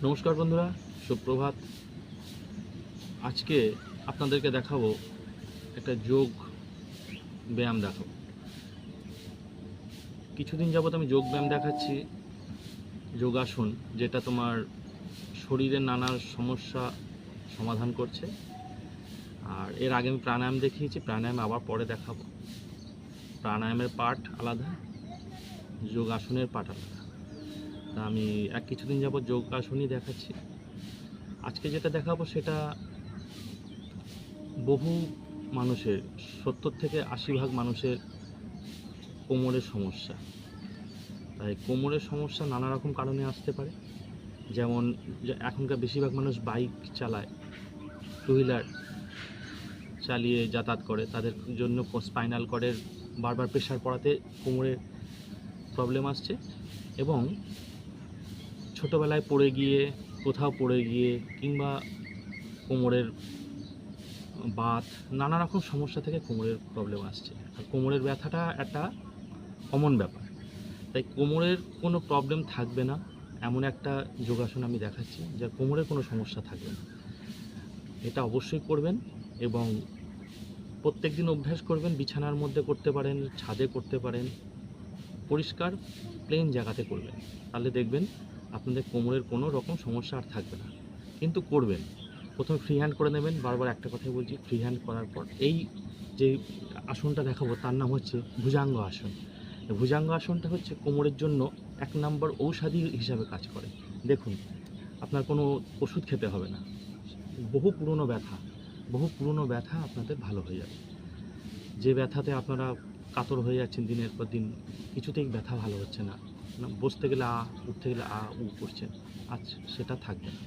নমস্কার বন্ধুরা, সুপ্রভাত। আজকে আপনাদেরকে দেখাবো একটা যোগ ব্যায়াম দেখাবো। কিছুদিন যাবত আমি যোগ ব্যায়াম দেখাচ্ছি, যোগাসন, যেটা তোমার শরীরের নানা সমস্যা সমাধান করছে। আর এর আগে আমি প্রাণায়াম দেখিয়েছি, প্রাণায়াম আবার পরে দেখাবো। প্রাণায়ামের পার্ট আলাদা, যোগাসনের পার্ট আলাদা। তা আমি কিছুদিন যাবত যোগাসনই দেখাচ্ছি। আজকে যেটা দেখাবো সেটা বহু মানুষের 70 থেকে 80% মানুষের কোমরের সমস্যা। তাই কোমরের সমস্যা নানা রকম কারণে আসতে পারে। যেমন এখনকার বেশিরভাগ মানুষ বাইক চালায়, টু হুইলার চালিয়ে যাতায়াত করে, তাদের জন্য স্পাইনাল কর্ডের বারবার প্রেশার পড়াতে কোমরের প্রবলেম আসছে। এবং ছোটোবেলায় পড়ে গিয়ে, কোথাও পড়ে গিয়ে, কিংবা কোমরের বাত, নানা রকম সমস্যা থেকে কোমরের প্রবলেম আসছে। আর কোমরের ব্যথাটা একটা কমন ব্যাপার। তাই কোমরের কোনো প্রবলেম থাকবে না এমন একটা যোগাসন আমি দেখাচ্ছি, যার কোমরের কোনো সমস্যা থাকবে না। এটা অবশ্যই করবেন এবং প্রত্যেক দিন অভ্যাস করবেন। বিছানার মধ্যে করতে পারেন, ছাদে করতে পারেন, পরিষ্কার প্লেন জায়গাতে করবেন। তাহলে দেখবেন আপনাদের কোমরের কোনো রকম সমস্যা আর থাকবে না। কিন্তু করবেন, প্রথমে ফ্রি হ্যান্ড করে নেবেন। বারবার একটা কথাই বলছি, ফ্রি হ্যান্ড করার পর এই যে আসনটা দেখাবো তার নাম হচ্ছে ভুজাঙ্গ আসন। ভুজাঙ্গ আসনটা হচ্ছে কোমরের জন্য 1 নম্বর ঔষধি হিসাবে কাজ করে। দেখুন, আপনার কোনো ওষুধ খেতে হবে না। বহু পুরনো ব্যথা আপনাদের ভালো হয়ে যাবে। যে ব্যথাতে আপনারা কাতর হয়ে যাচ্ছেন দিনের পর দিন, কিছুতেই ব্যথা ভালো হচ্ছে না, বসতে গেলে উঠতে গেলে করছেন, আজ সেটা থাকবে না।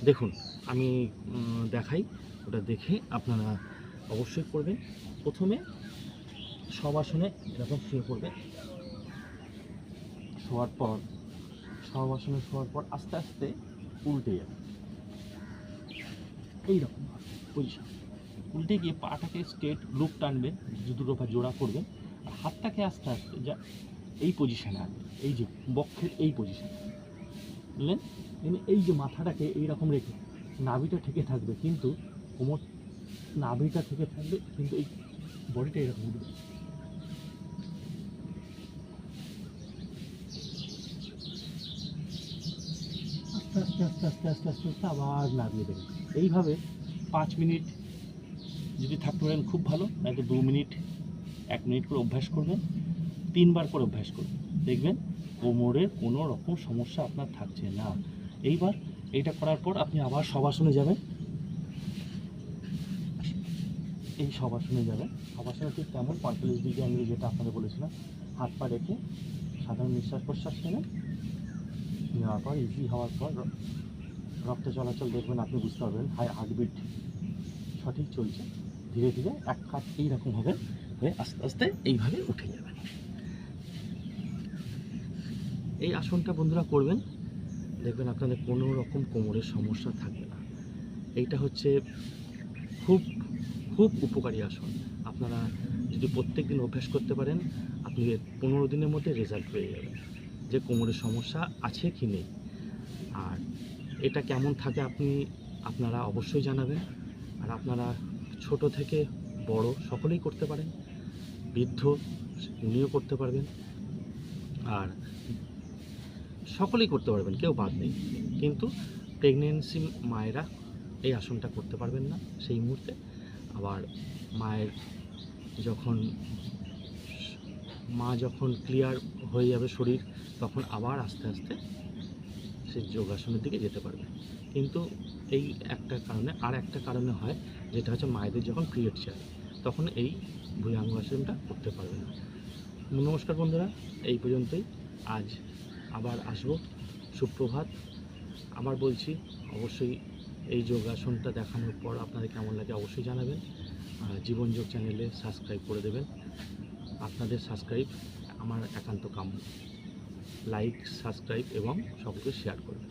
দেখুন, আমি দেখাই, ওটা দেখে আপনারা অবশ্যই করবেন। প্রথমে সব আসনে এরকম শুয়ে পড়বে। শোয়ার পর আস্তে আস্তে উল্টে যাবে, এইরকম পজিশন। উল্টে গিয়ে পাটাকে স্ট্রেট লুপ টানবেন, দুটো পা জোড়া করবেন, আর হাতটাকে আস্তে আস্তে যা এই পজিশানে আনবেন, এই যে বক্ষের এই পজিশানে, বুঝলেন? এই যে মাথাটাকে এইরকম রেখে নাভিটা ঠেকে থাকবে, কিন্তু কোমর নাভিটা থেকে থাকবে, কিন্তু এই বডিটা এরকম উঠবে। আস্তে আস্তে আস্তে আস্তে আস্তে আস্তে আস্তে আবার নামিয়ে দেবেন। এইভাবে 5 মিনিট যদি থাকতে পারেন খুব ভালো, নয়তো 2 মিনিট, 1 মিনিট করে অভ্যাস করবেন। 3 বার করে অভ্যাস করবেন, দেখবেন কোমরের কোনো রকম সমস্যা আপনার থাকছে না। এইবার এইটা করার পর আপনি আবার শবাসনে যাবেন। এই শবাসনে যাবেন। শবাসনে ঠিক তেমন 45 ডিগ্রি অ্যাঙ্গেলে, যেটা আপনাদের বলেছিলাম, হাত পা রেখে সাধারণ নিঃশ্বাস প্রশ্বাস নেবেন। নেওয়ার পর ইজি হওয়ার পর রক্ত চলাচল দেখবেন, আপনি বুঝতে পারবেন হার্টবিট সঠিক চলছে। ধীরে ধীরে এক কাজ এইরকম হবে, হয়ে আস্তে আস্তে এইভাবে উঠে যাবেন। এই আসনটা বন্ধুরা করবেন, দেখবেন আপনাদের কোনো রকম কোমরের সমস্যা থাকবে না। এইটা হচ্ছে খুব খুব উপকারী আসন। আপনারা যদি প্রত্যেক দিন অভ্যাস করতে পারেন, আপনি 15 দিনের মধ্যে রেজাল্ট পেয়ে যাবেন যে কোমরের সমস্যা আছে কি নেই। আর এটা কেমন থাকে আপনারা অবশ্যই জানাবেন। আর আপনারা ছোট থেকে বড় সকলেই করতে পারেন, বৃদ্ধ উনিও করতে পারবেন, আর সকলেই করতে পারবেন, কেউ বাদ নেই। কিন্তু প্রেগনেন্সি মায়েরা এই আসনটা করতে পারবেন না সেই মুহূর্তে। আবার মায়ের যখন যখন ক্লিয়ার হয়ে যাবে শরীর, তখন আবার আস্তে আস্তে সে যোগাসনের দিকে যেতে পারবে। কিন্তু এই একটা কারণে, আর একটা কারণে হয়, যেটা হচ্ছে মায়েদের যখন পিরিয়ড চায়, তখন এই ভুজঙ্গ আসনটা করতে পারবে না। নমস্কার বন্ধুরা, এই পর্যন্তই। আজ আবার আসবো। সুপ্রভাত। আবার বলছি, অবশ্যই এই যোগাসনটা দেখানোর পর আপনাদের কেমন লাগে অবশ্যই জানাবেন। জীবনযোগ চ্যানেলে সাবস্ক্রাইব করে দেবেন। আপনাদের সাবস্ক্রাইব আমার একান্ত কাম্য। লাইক, সাবস্ক্রাইব এবং সকলকে শেয়ার করবেন।